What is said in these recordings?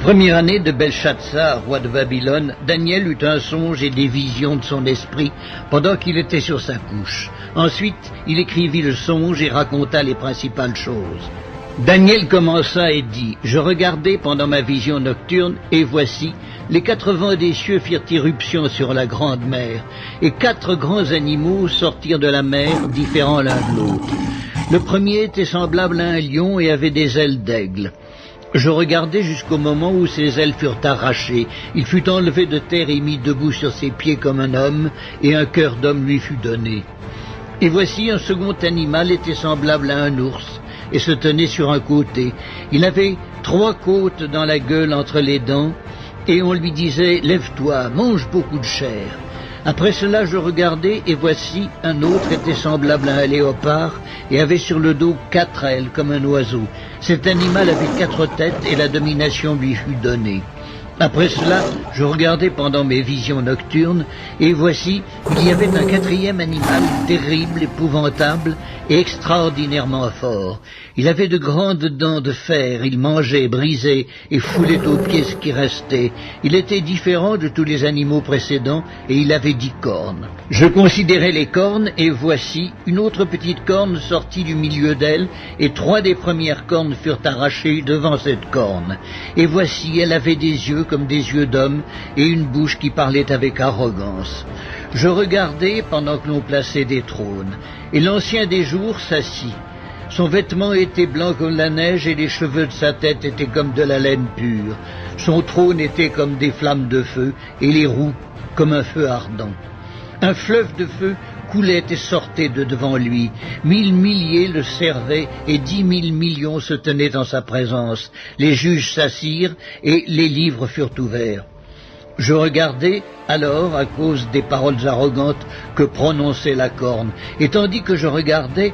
première année de Belshazzar, roi de Babylone, Daniel eut un songe et des visions de son esprit pendant qu'il était sur sa couche. Ensuite, il écrivit le songe et raconta les principales choses. Daniel commença et dit, « Je regardai pendant ma vision nocturne, et voici, les 4 vents des cieux firent irruption sur la grande mer, et 4 grands animaux sortirent de la mer, différents l'un de l'autre. Le premier était semblable à un lion et avait des ailes d'aigle. Je regardai jusqu'au moment où ses ailes furent arrachées. Il fut enlevé de terre et mis debout sur ses pieds comme un homme, et un cœur d'homme lui fut donné. Et voici un second animal était semblable à un ours, et se tenait sur un côté. Il avait 3 côtes dans la gueule entre les dents, et on lui disait « Lève-toi, mange beaucoup de chair ». Après cela, je regardai, et voici, un autre était semblable à un léopard, et avait sur le dos 4 ailes, comme un oiseau. Cet animal avait 4 têtes, et la domination lui fut donnée. Après cela, je regardai pendant mes visions nocturnes, et voici, il y avait un 4e animal, terrible, épouvantable, et extraordinairement fort. Il avait de grandes dents de fer, il mangeait, brisait, et foulait aux pieds ce qui restait. Il était différent de tous les animaux précédents, et il avait 10 cornes. Je considérai les cornes, et voici, une autre petite corne sortit du milieu d'elle, et 3 des premières cornes furent arrachées devant cette corne. Et voici, elle avait des yeux comme des yeux d'homme, et une bouche qui parlait avec arrogance. Je regardai pendant que l'on plaçait des trônes, et l'ancien des jours s'assit. Son vêtement était blanc comme la neige, et les cheveux de sa tête étaient comme de la laine pure. Son trône était comme des flammes de feu, et les roues comme un feu ardent. Un fleuve de feu coulait et sortait de devant lui. 1000 milliers le servaient, et 10 000 millions se tenaient en sa présence. Les juges s'assirent, et les livres furent ouverts. Je regardai alors à cause des paroles arrogantes que prononçait la corne, et tandis que je regardais,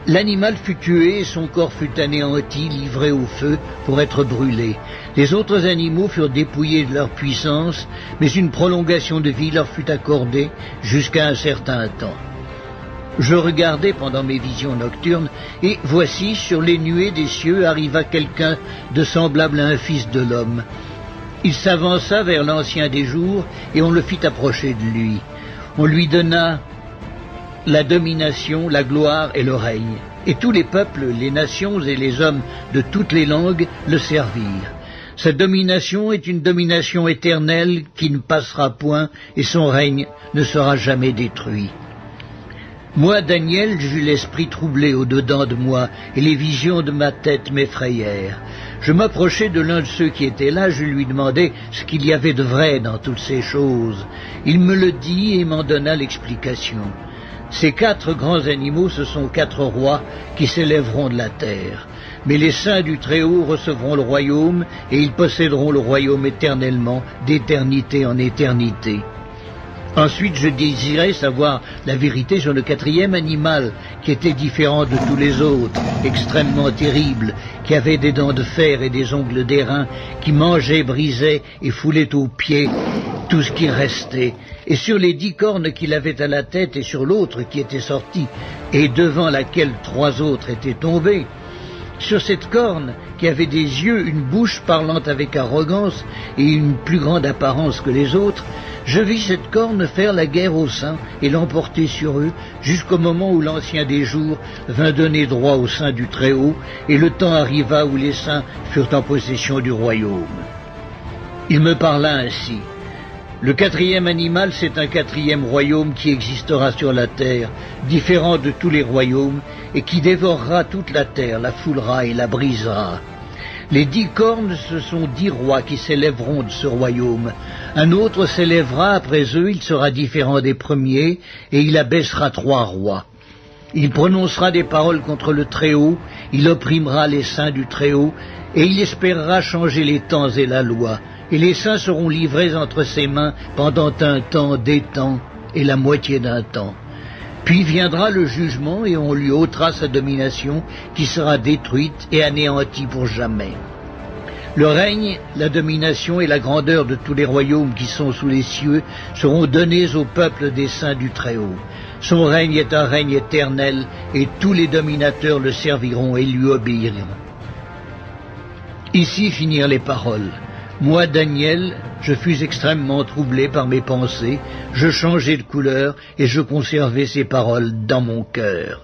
l'animal fut tué et son corps fut anéanti, livré au feu pour être brûlé. Les autres animaux furent dépouillés de leur puissance, mais une prolongation de vie leur fut accordée jusqu'à un certain temps. Je regardai pendant mes visions nocturnes, et voici, sur les nuées des cieux arriva quelqu'un de semblable à un fils de l'homme. Il s'avança vers l'ancien des jours, et on le fit approcher de lui. On lui donna la domination, la gloire et le règne. Et tous les peuples, les nations et les hommes de toutes les langues le servirent. Sa domination est une domination éternelle qui ne passera point, et son règne ne sera jamais détruit. Moi, Daniel, j'eus l'esprit troublé au-dedans de moi, et les visions de ma tête m'effrayèrent. Je m'approchai de l'un de ceux qui étaient là, je lui demandai ce qu'il y avait de vrai dans toutes ces choses. Il me le dit et m'en donna l'explication. Ces 4 grands animaux, ce sont 4 rois qui s'élèveront de la terre. Mais les saints du Très-Haut recevront le royaume, et ils posséderont le royaume éternellement, d'éternité en éternité. Ensuite, je désirais savoir la vérité sur le 4e animal, qui était différent de tous les autres, extrêmement terrible, qui avait des dents de fer et des ongles d'airain, qui mangeait, brisait et foulait aux pieds tout ce qui restait. Et sur les 10 cornes qu'il avait à la tête, et sur l'autre qui était sortie, et devant laquelle 3 autres étaient tombés, sur cette corne, qui avait des yeux, une bouche parlant avec arrogance et une plus grande apparence que les autres, je vis cette corne faire la guerre aux saints et l'emporter sur eux, jusqu'au moment où l'ancien des jours vint donner droit aux saints du Très-Haut, et le temps arriva où les saints furent en possession du royaume. Il me parla ainsi. Le 4e animal, c'est un 4e royaume qui existera sur la terre, différent de tous les royaumes, et qui dévorera toute la terre, la foulera et la brisera. Les 10 cornes, ce sont 10 rois qui s'élèveront de ce royaume. Un autre s'élèvera après eux, il sera différent des premiers, et il abaissera 3 rois. Il prononcera des paroles contre le Très-Haut, il opprimera les saints du Très-Haut, et il espérera changer les temps et la loi. Et les saints seront livrés entre ses mains pendant un temps, des temps, et la moitié d'un temps. Puis viendra le jugement, et on lui ôtera sa domination, qui sera détruite et anéantie pour jamais. Le règne, la domination et la grandeur de tous les royaumes qui sont sous les cieux seront donnés au peuple des saints du Très-Haut. Son règne est un règne éternel, et tous les dominateurs le serviront et lui obéiront. Ici finirent les paroles. Moi, Daniel, je fus extrêmement troublé par mes pensées, je changeai de couleur et je conservai ces paroles dans mon cœur.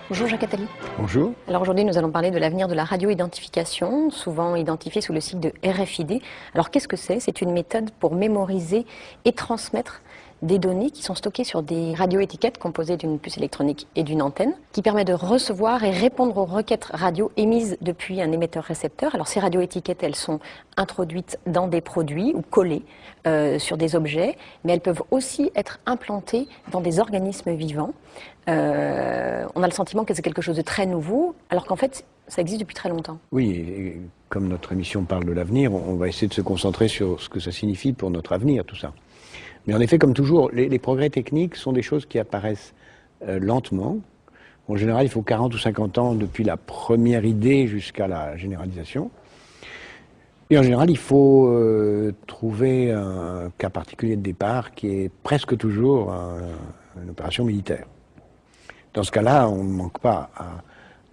Bonjour Jacques Attali. Bonjour. Alors aujourd'hui nous allons parler de l'avenir de la radioidentification, souvent identifiée sous le sigle de RFID. Alors qu'est-ce que c'est? C'est une méthode pour mémoriser et transmettre des données qui sont stockées sur des radioétiquettes composées d'une puce électronique et d'une antenne, qui permet de recevoir et répondre aux requêtes radio émises depuis un émetteur-récepteur. Alors ces radioétiquettes, elles sont introduites dans des produits ou collées sur des objets, mais elles peuvent aussi être implantées dans des organismes vivants. On a le sentiment que c'est quelque chose de très nouveau, alors qu'en fait, ça existe depuis très longtemps. Oui, et comme notre émission parle de l'avenir, on va essayer de se concentrer sur ce que ça signifie pour notre avenir, tout ça. Mais en effet, comme toujours, les progrès techniques sont des choses qui apparaissent lentement. En général, il faut 40 ou 50 ans depuis la première idée jusqu'à la généralisation. Et en général, il faut trouver un cas particulier de départ qui est presque toujours une opération militaire. Dans ce cas-là, on ne manque pas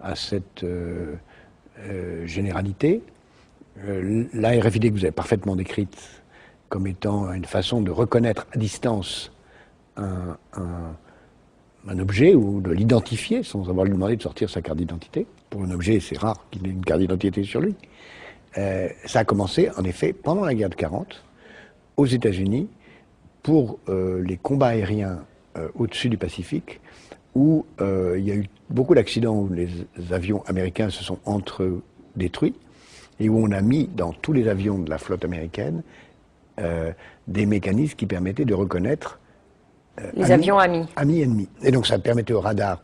à cette généralité. La RFID que vous avez parfaitement décrite comme étant une façon de reconnaître à distance un objet ou de l'identifier sans avoir lui demandé de sortir sa carte d'identité. Pour un objet, c'est rare qu'il ait une carte d'identité sur lui. Ça a commencé, en effet, pendant la guerre de 40, aux États-Unis, pour les combats aériens au-dessus du Pacifique, où il y a eu beaucoup d'accidents où les avions américains se sont entre-détruits, et où on a mis dans tous les avions de la flotte américaine des mécanismes qui permettaient de reconnaître les avions amis. Amis-ennemis. Et donc ça permettait au radar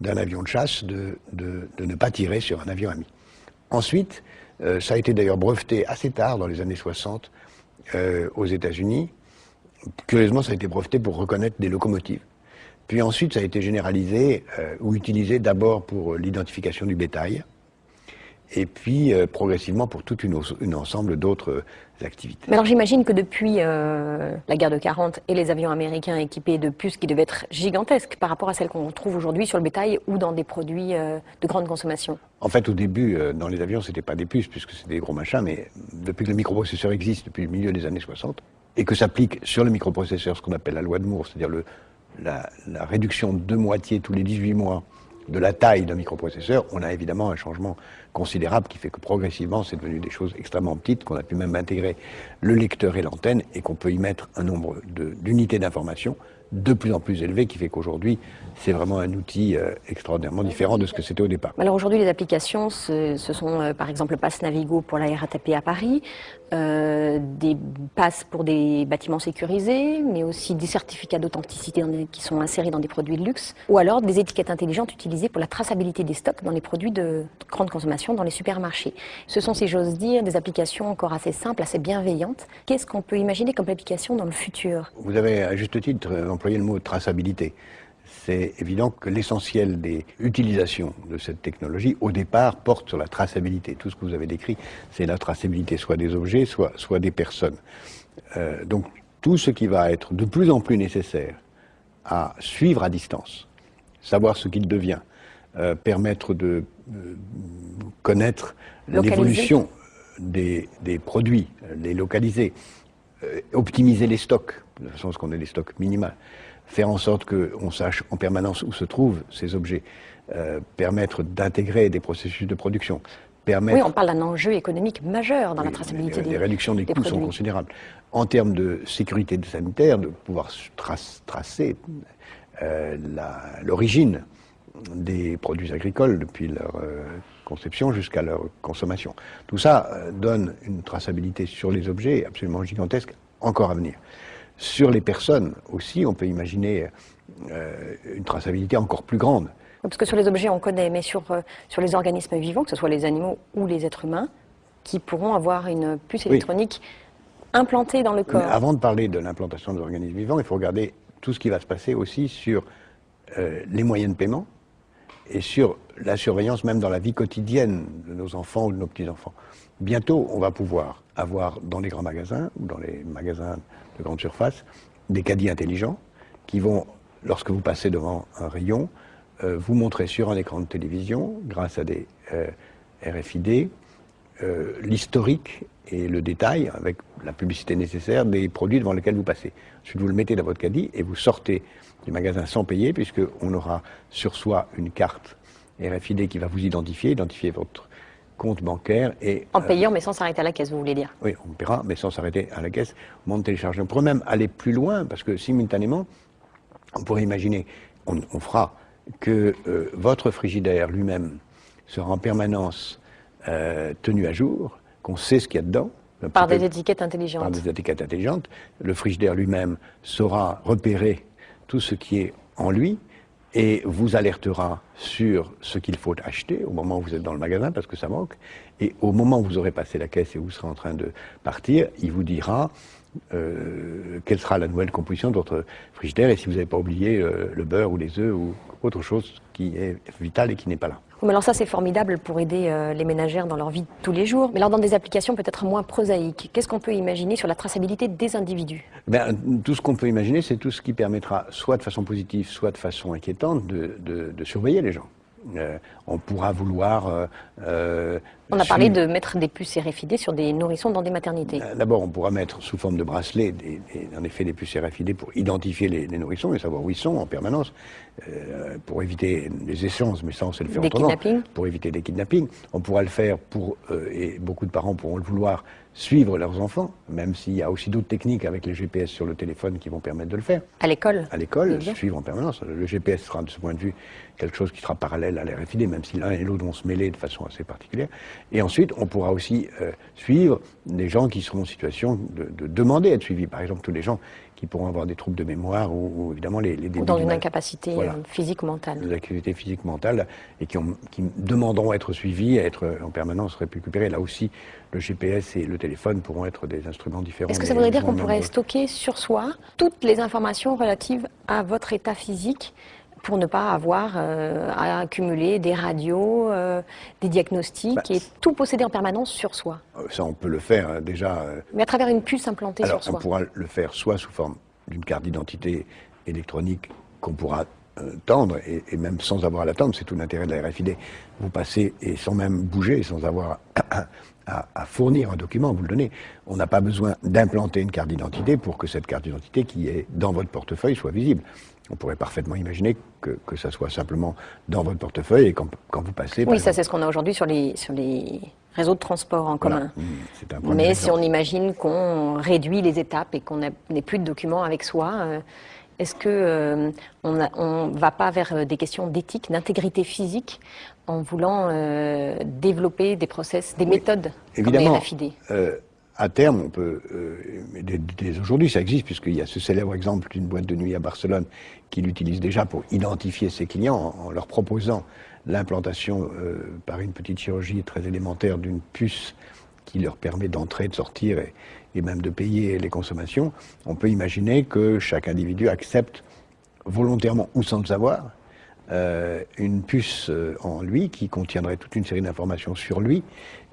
d'un avion de chasse de ne pas tirer sur un avion ami. Ensuite, ça a été d'ailleurs breveté assez tard, dans les années 60, aux États-Unis. Curieusement, ça a été breveté pour reconnaître des locomotives. Puis ensuite, ça a été généralisé ou utilisé d'abord pour l'identification du bétail. et puis progressivement pour toute une ensemble d'autres activités. Mais alors j'imagine que depuis la guerre de 40 et les avions américains équipés de puces qui devaient être gigantesques par rapport à celles qu'on trouve aujourd'hui sur le bétail ou dans des produits de grande consommation. En fait, au début, dans les avions, c'était pas des puces, puisque c'était des gros machins, mais depuis que le microprocesseur existe, depuis le milieu des années 60, et que s'applique sur le microprocesseur ce qu'on appelle la loi de Moore, c'est-à-dire la réduction de moitié tous les 18 mois de la taille d'un microprocesseur, on a évidemment un changement considérable qui fait que progressivement c'est devenu des choses extrêmement petites, qu'on a pu même intégrer le lecteur et l'antenne et qu'on peut y mettre un nombre d'unités d'information de plus en plus élevé qui fait qu'aujourd'hui c'est vraiment un outil extraordinairement différent de ce que c'était au départ. Alors aujourd'hui les applications ce sont par exemple le pass Navigo pour la RATP à Paris, des passes pour des bâtiments sécurisés, mais aussi des certificats d'authenticité qui sont insérés dans des produits de luxe, ou alors des étiquettes intelligentes utilisées pour la traçabilité des stocks dans les produits de grande consommation dans les supermarchés. Ce sont, si j'ose dire, des applications encore assez simples, assez bienveillantes. Qu'est-ce qu'on peut imaginer comme application dans le futur? Vous avez à juste titre employé le mot traçabilité. C'est évident que l'essentiel des utilisations de cette technologie, au départ, porte sur la traçabilité. Tout ce que vous avez décrit, c'est la traçabilité soit des objets, soit des personnes. Donc, tout ce qui va être de plus en plus nécessaire à suivre à distance, savoir ce qu'il devient, permettre de connaître l'évolution des produits, les localiser, optimiser les stocks, de façon à ce qu'on ait des stocks minimaux, faire en sorte qu'on sache en permanence où se trouvent ces objets, permettre d'intégrer des processus de production. Oui, on parle d'un enjeu économique majeur dans la traçabilité des produits. Les réductions des coûts sont considérables. En termes de sécurité sanitaire, de pouvoir tracer l'origine des produits agricoles depuis leur conception jusqu'à leur consommation. Tout ça donne une traçabilité sur les objets absolument gigantesque, encore à venir. Sur les personnes aussi, on peut imaginer une traçabilité encore plus grande. Parce que sur les objets, on connaît, mais sur les organismes vivants, que ce soit les animaux ou les êtres humains, qui pourront avoir une puce électronique implantée dans le corps. Mais avant de parler de l'implantation des organismes vivants, il faut regarder tout ce qui va se passer aussi sur les moyens de paiement et sur la surveillance même dans la vie quotidienne de nos enfants ou de nos petits-enfants. Bientôt, on va pouvoir avoir dans les grands magasins ou dans les magasins de grande surface des caddies intelligents qui vont, lorsque vous passez devant un rayon, vous montrer sur un écran de télévision, grâce à des RFID, l'historique et le détail, avec la publicité nécessaire, des produits devant lesquels vous passez. Ensuite, vous le mettez dans votre caddie et vous sortez du magasin sans payer, puisqu'on aura sur soi une carte RFID qui va vous identifier votre compte bancaire. En payant, mais sans s'arrêter à la caisse, vous voulez dire? Oui, on paiera, mais sans s'arrêter à la caisse, au moment de télécharger. On pourrait même aller plus loin, parce que simultanément, on pourrait imaginer, on fera que votre frigidaire lui-même sera en permanence tenu à jour, qu'on sait ce qu'il y a dedans. Par des étiquettes intelligentes. Par des étiquettes intelligentes. Le frigidaire lui-même saura repérer tout ce qui est en lui et vous alertera sur ce qu'il faut acheter au moment où vous êtes dans le magasin parce que ça manque. Et au moment où vous aurez passé la caisse et où vous serez en train de partir, il vous dira quelle sera la nouvelle composition de votre frigidaire et si vous n'avez pas oublié le beurre ou les œufs ou autre chose qui est vitale et qui n'est pas là. Mais alors ça c'est formidable pour aider les ménagères dans leur vie de tous les jours. Mais alors dans des applications peut-être moins prosaïques, qu'est-ce qu'on peut imaginer sur la traçabilité des individus? Tout ce qu'on peut imaginer, c'est tout ce qui permettra, soit de façon positive, soit de façon inquiétante, de surveiller les gens. On pourra vouloir... on a parlé de mettre des puces RFID sur des nourrissons dans des maternités. D'abord, on pourra mettre sous forme de bracelet, en effet, des puces RFID pour identifier les nourrissons et savoir où ils sont en permanence, pour éviter les échanges, mais ça, on sait le faire autrement. Des kidnappings. Pour éviter des kidnappings. On pourra le faire et beaucoup de parents pourront le vouloir, suivre leurs enfants, même s'il y a aussi d'autres techniques avec les GPS sur le téléphone qui vont permettre de le faire. À l'école? À l'école, suivre en permanence. Le GPS sera de ce point de vue quelque chose qui sera parallèle à l'RFID, même si l'un et l'autre vont se mêler de façon assez particulière. Et ensuite, on pourra aussi suivre des gens qui seront en situation de demander à être suivis. Par exemple, tous les gens qui pourront avoir des troubles de mémoire ou évidemment les débits. Ou dans une incapacité physique ou mentale. Des activités physiques mentales et qui demanderont à être suivis, à être en permanence récupérés. Là aussi, le GPS et le téléphone pourront être des instruments différents. Est-ce que ça voudrait dire qu'on pourrait stocker sur soi toutes les informations relatives à votre état physique pour ne pas avoir à accumuler des radios, des diagnostics et tout posséder en permanence sur soi. Ça, on peut le faire déjà. Mais à travers une puce implantée Alors, sur soi. on pourra le faire soit sous forme d'une carte d'identité électronique qu'on pourra tendre, et même sans avoir à la tendre, c'est tout l'intérêt de la RFID. Vous passez, et sans même bouger, sans avoir à fournir un document, vous le donnez. On n'a pas besoin d'implanter une carte d'identité pour que cette carte d'identité qui est dans votre portefeuille soit visible. On pourrait parfaitement imaginer que ça soit simplement dans votre portefeuille et quand vous passez... Oui, ça c'est ce qu'on a aujourd'hui sur les réseaux de transport en commun. C'est un premier Mais exemple. si on imagine qu'on réduit les étapes et qu'on n'ait plus de documents avec soi, est-ce que on ne va pas vers des questions d'éthique, d'intégrité physique, en voulant développer des process, des méthodes évidemment, comme les RFID? À terme, on peut, dès aujourd'hui, ça existe, puisqu'il y a ce célèbre exemple d'une boîte de nuit à Barcelone qui l'utilise déjà pour identifier ses clients en leur proposant l'implantation par une petite chirurgie très élémentaire d'une puce qui leur permet d'entrer, de sortir et même de payer les consommations. On peut imaginer que chaque individu accepte volontairement ou sans le savoir une puce en lui qui contiendrait toute une série d'informations sur lui.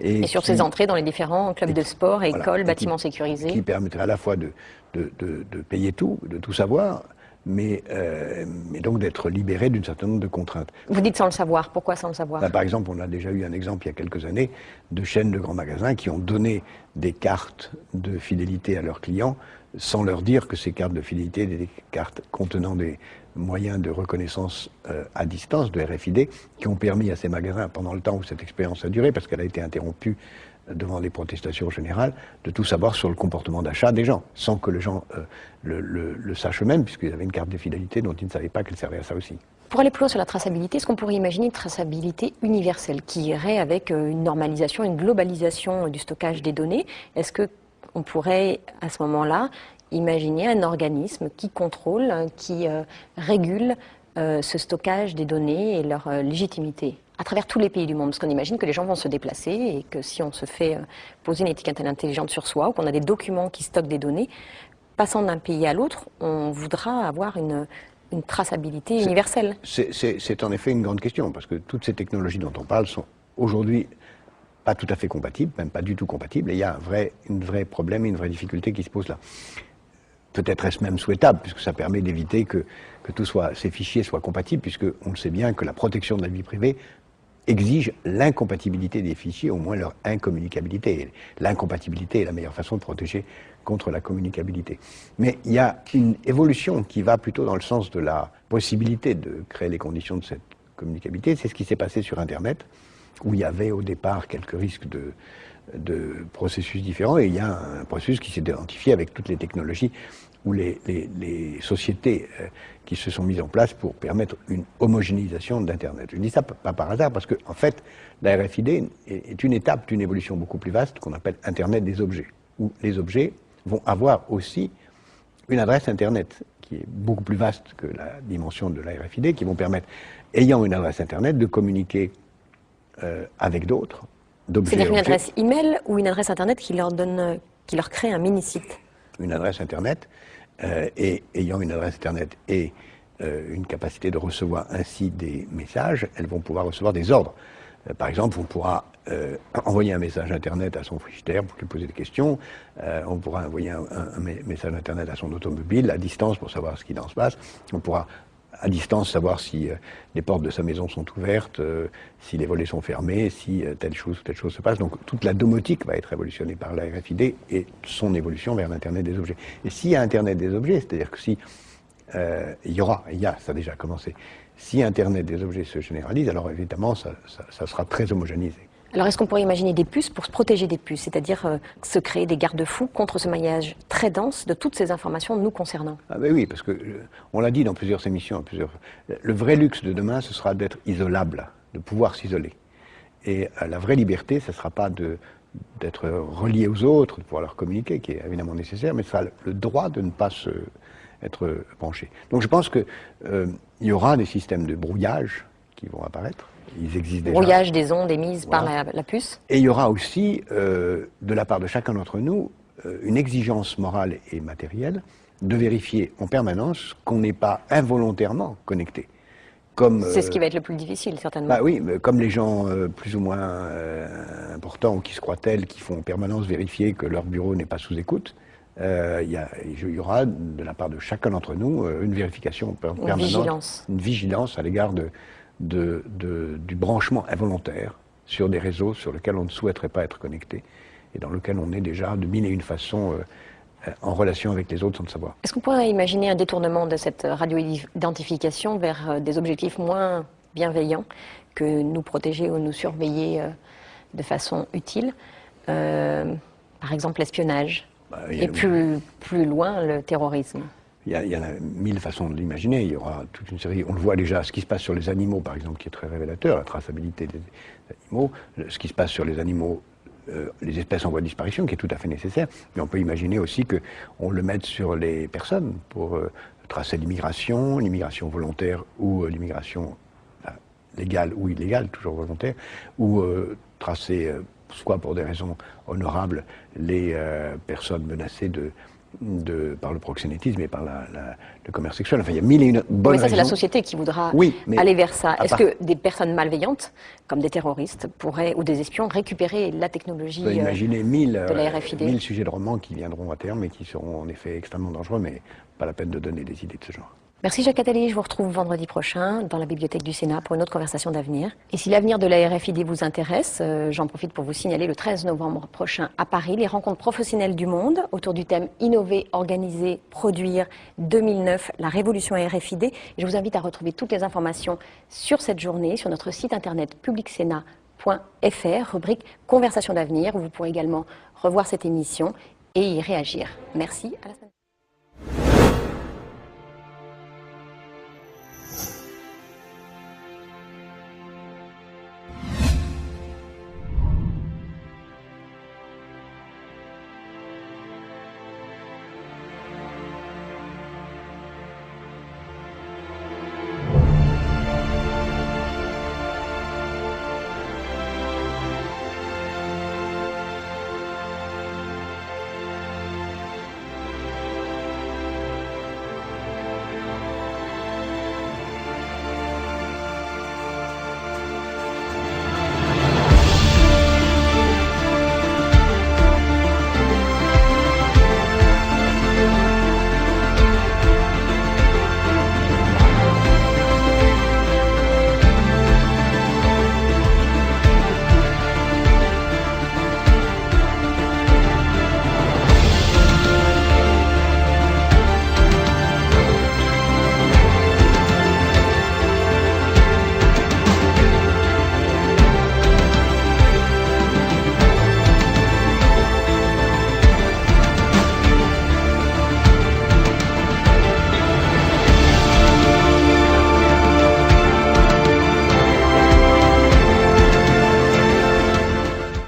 Et sur ses entrées dans les différents clubs de sport, écoles, bâtiments sécurisés. Qui permettrait à la fois de payer tout, de tout savoir, mais donc d'être libéré d'un certain nombre de contraintes. Vous dites sans le savoir, pourquoi sans le savoir? Par exemple, on a déjà eu un exemple il y a quelques années de chaînes de grands magasins qui ont donné des cartes de fidélité à leurs clients sans leur dire que ces cartes de fidélité étaient des cartes contenant des moyens de reconnaissance à distance, de RFID, qui ont permis à ces magasins, pendant le temps où cette expérience a duré, parce qu'elle a été interrompue devant les protestations générales, de tout savoir sur le comportement d'achat des gens, sans que les gens le sachent eux-mêmes, puisqu'ils avaient une carte de fidélité dont ils ne savaient pas qu'elle servait à ça aussi. Pour aller plus loin sur la traçabilité, est-ce qu'on pourrait imaginer une traçabilité universelle qui irait avec une normalisation, une globalisation du stockage des données? Est-ce qu'on pourrait, à ce moment-là, imaginer un organisme qui contrôle, qui régule ce stockage des données et leur légitimité à travers tous les pays du monde? Parce qu'on imagine que les gens vont se déplacer et que si on se fait poser une étiquette intelligente sur soi ou qu'on a des documents qui stockent des données, passant d'un pays à l'autre, on voudra avoir une traçabilité universelle. C'est en effet une grande question, parce que toutes ces technologies dont on parle sont aujourd'hui pas tout à fait compatibles, même pas du tout compatibles, et il y a un vrai problème et une vraie difficulté qui se pose là. Peut-être est-ce même souhaitable, puisque ça permet d'éviter que ces fichiers soient compatibles, puisque on le sait bien que la protection de la vie privée exige l'incompatibilité des fichiers, au moins leur incommunicabilité. L'incompatibilité est la meilleure façon de protéger contre la communicabilité. Mais il y a une évolution qui va plutôt dans le sens de la possibilité de créer les conditions de cette communicabilité. C'est ce qui s'est passé sur Internet, où il y avait au départ quelques risques de processus différents, et il y a un processus qui s'est identifié avec toutes les technologies ou les sociétés qui se sont mises en place pour permettre une homogénéisation d'Internet. Je dis ça pas par hasard, parce que en fait, la RFID est une étape d'une évolution beaucoup plus vaste qu'on appelle Internet des objets, où les objets vont avoir aussi une adresse Internet qui est beaucoup plus vaste que la dimension de la RFID, qui vont permettre, ayant une adresse Internet, de communiquer avec d'autres. C'est-à-dire une adresse email ou une adresse Internet qui leur crée un mini-site? Une adresse Internet, et ayant une adresse Internet et une capacité de recevoir ainsi des messages, elles vont pouvoir recevoir des ordres. Par exemple, on pourra envoyer un message Internet à son frigidaire pour lui poser des questions, on pourra envoyer un message Internet à son automobile à distance pour savoir ce qui en se passe, on pourra à distance savoir si les portes de sa maison sont ouvertes, si les volets sont fermés, si telle chose ou telle chose se passe. Donc toute la domotique va être révolutionnée par la RFID et son évolution vers l'Internet des objets. Et s'il y a Internet des objets, c'est-à-dire que si ça a déjà commencé, si Internet des objets se généralise, alors évidemment ça sera très homogénéisé. Alors est-ce qu'on pourrait imaginer des puces pour se protéger des puces, c'est-à-dire se créer des garde-fous contre ce maillage très dense de toutes ces informations nous concernant? Ah ben oui, parce que on l'a dit dans plusieurs émissions, le vrai luxe de demain, ce sera d'être isolable, de pouvoir s'isoler. Et la vraie liberté, ce ne sera pas d'être relié aux autres, de pouvoir leur communiquer, qui est évidemment nécessaire, mais ce sera le droit de ne pas être branché. Donc je pense qu'il y aura des systèmes de brouillage qui vont apparaître. Ils existent déjà. Brouillage des ondes émises par la puce. Et il y aura aussi, de la part de chacun d'entre nous, une exigence morale et matérielle de vérifier en permanence qu'on n'est pas involontairement connecté. C'est ce qui va être le plus difficile, certainement. Bah oui, mais comme les gens plus ou moins importants, qui se croient tels, qui font en permanence vérifier que leur bureau n'est pas sous écoute, il y aura de la part de chacun d'entre nous une vérification permanente, une vigilance à l'égard du branchement involontaire sur des réseaux sur lesquels on ne souhaiterait pas être connecté et dans lesquels on est déjà de mille et une façons en relation avec les autres sans le savoir. Est-ce qu'on pourrait imaginer un détournement de cette radio-identification vers des objectifs moins bienveillants que nous protéger ou nous surveiller de façon utile, par exemple l'espionnage et plus loin le terrorisme? Il y en a mille façons de l'imaginer. Il y aura toute une série. On le voit déjà, ce qui se passe sur les animaux, par exemple, qui est très révélateur, la traçabilité des animaux, ce qui se passe sur les animaux, les espèces en voie de disparition, qui est tout à fait nécessaire. Mais on peut imaginer aussi qu'on le mette sur les personnes pour tracer l'immigration volontaire ou l'immigration légale ou illégale, toujours volontaire, ou tracer, soit pour des raisons honorables, les personnes menacées par le proxénétisme et par le commerce sexuel. Enfin, il y a mille et une bonnes raisons. Mais ça, c'est la société qui voudra aller vers ça. Est-ce que des personnes malveillantes, comme des terroristes, pourraient, ou des espions, récupérer la technologie de la RFID? 1000 sujets de romans qui viendront à terme et qui seront en effet extrêmement dangereux, mais pas la peine de donner des idées de ce genre. Merci Jacques Attali, je vous retrouve vendredi prochain dans la bibliothèque du Sénat pour une autre conversation d'avenir. Et si l'avenir de la RFID vous intéresse, j'en profite pour vous signaler le 13 novembre prochain à Paris, les rencontres professionnelles du monde autour du thème Innover, organiser, produire 2009, la révolution RFID. Je vous invite à retrouver toutes les informations sur cette journée sur notre site internet publicsénat.fr, rubrique Conversation d'avenir, où vous pourrez également revoir cette émission et y réagir. Merci, à la semaine prochaine.